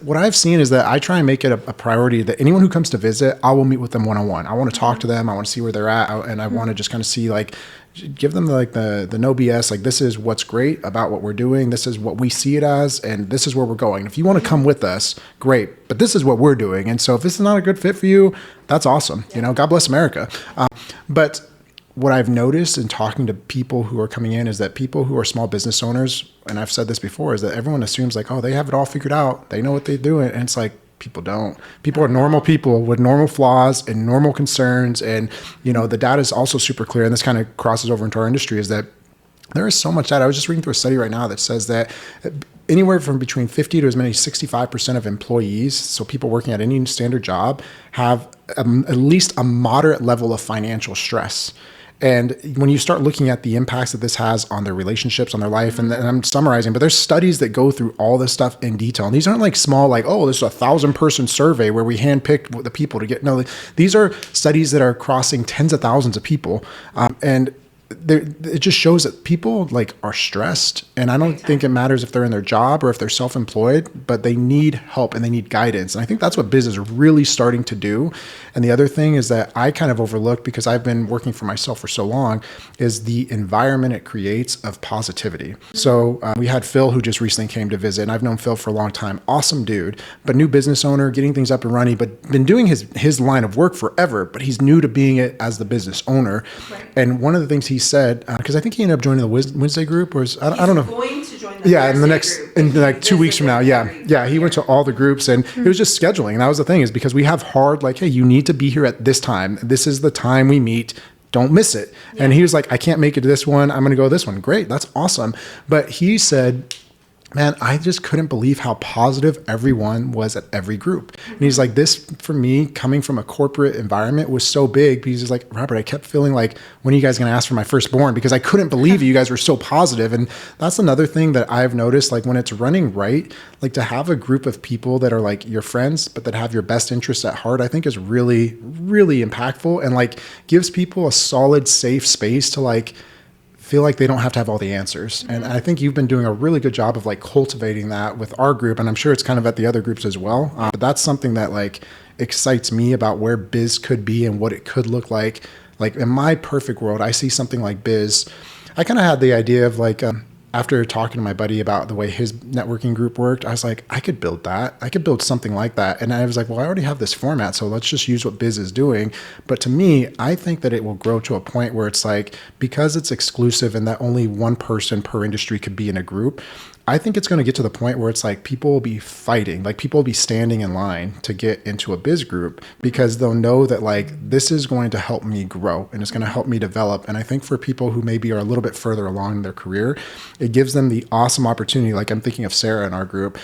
what I've seen is that I try and make it a priority that anyone who comes to visit, I will meet with them one-on-one. I want to talk to them. I want to see where they're at. And I want to just kind of see like, give them like the no BS, like this is what's great about what we're doing. This is what we see it as, and this is where we're going. If you want to come with us, great, but this is what we're doing. And so if this is not a good fit for you, that's awesome. You know, God bless America. But what I've noticed in talking to people who are coming in is that people who are small business owners, and I've said this before, is that everyone assumes like, oh, they have it all figured out. They know what they're doing. And it's like, people don't. People are normal people with normal flaws and normal concerns. And, you know, the data is also super clear. And this kind of crosses over into our industry is that there is so much data. I was just reading through a study right now that says that anywhere from between 50 to as many as 65% of employees, so people working at any standard job, have at least a moderate level of financial stress. And when you start looking at the impacts that this has on their relationships, on their life, and I'm summarizing, but there's studies that go through all this stuff in detail. And these aren't like small, like, oh, this is a 1,000-person survey where we handpicked the people to get. No, these are studies that are crossing tens of thousands of people. And it just shows that people like are stressed, and I don't think it matters if they're in their job or if they're self-employed, but they need help and they need guidance. And I think that's what Bizz is really starting to do. And the other thing is that I kind of overlooked, because I've been working for myself for so long, is the environment it creates of positivity. So we had Phil, who just recently came to visit, and I've known Phil for a long time. Awesome dude, but new business owner, getting things up and running, but been doing his line of work forever, but he's new to being it as the business owner. Right. And one of the things he said, because I think he ended up joining the Wednesday group, or I don't know. Going to join the in like 2 weeks from now. Yeah. He went to all the groups, and it was just scheduling. And that was the thing, is because we have hard, like, hey, you need to be here at this time. This is the time we meet. Don't miss it. Yeah. And he was like, I can't make it to this one. I'm going to go to this one. Great. That's awesome. But he said, man, I just couldn't believe how positive everyone was at every group. And he's like, this, for me, coming from a corporate environment, was so big. Because he's like, Robert, I kept feeling like, when are you guys going to ask for my firstborn? Because I couldn't believe you guys were so positive. And that's another thing that I've noticed, like when it's running right, like to have a group of people that are like your friends, but that have your best interests at heart, I think is really, really impactful, and like gives people a solid, safe space to like feel like they don't have to have all the answers. And I think you've been doing a really good job of like cultivating that with our group. And I'm sure it's kind of at the other groups as well. But that's something that like excites me about where Bizz could be and what it could look like. Like in my perfect world, I see something like Bizz. I kind of had the idea of like, after talking to my buddy about the way his networking group worked, I was like, I could build that. I could build something like that. And I was like, well, I already have this format, so let's just use what Bizz is doing. But to me, I think that it will grow to a point where it's like, because it's exclusive and that only one person per industry could be in a group, I think it's going to get to the point where it's like people will be fighting, like people will be standing in line to get into a Bizz group, because they'll know that like this is going to help me grow and it's going to help me develop. And I think for people who maybe are a little bit further along in their career, it gives them the awesome opportunity. Like I'm thinking of Sarah in our group.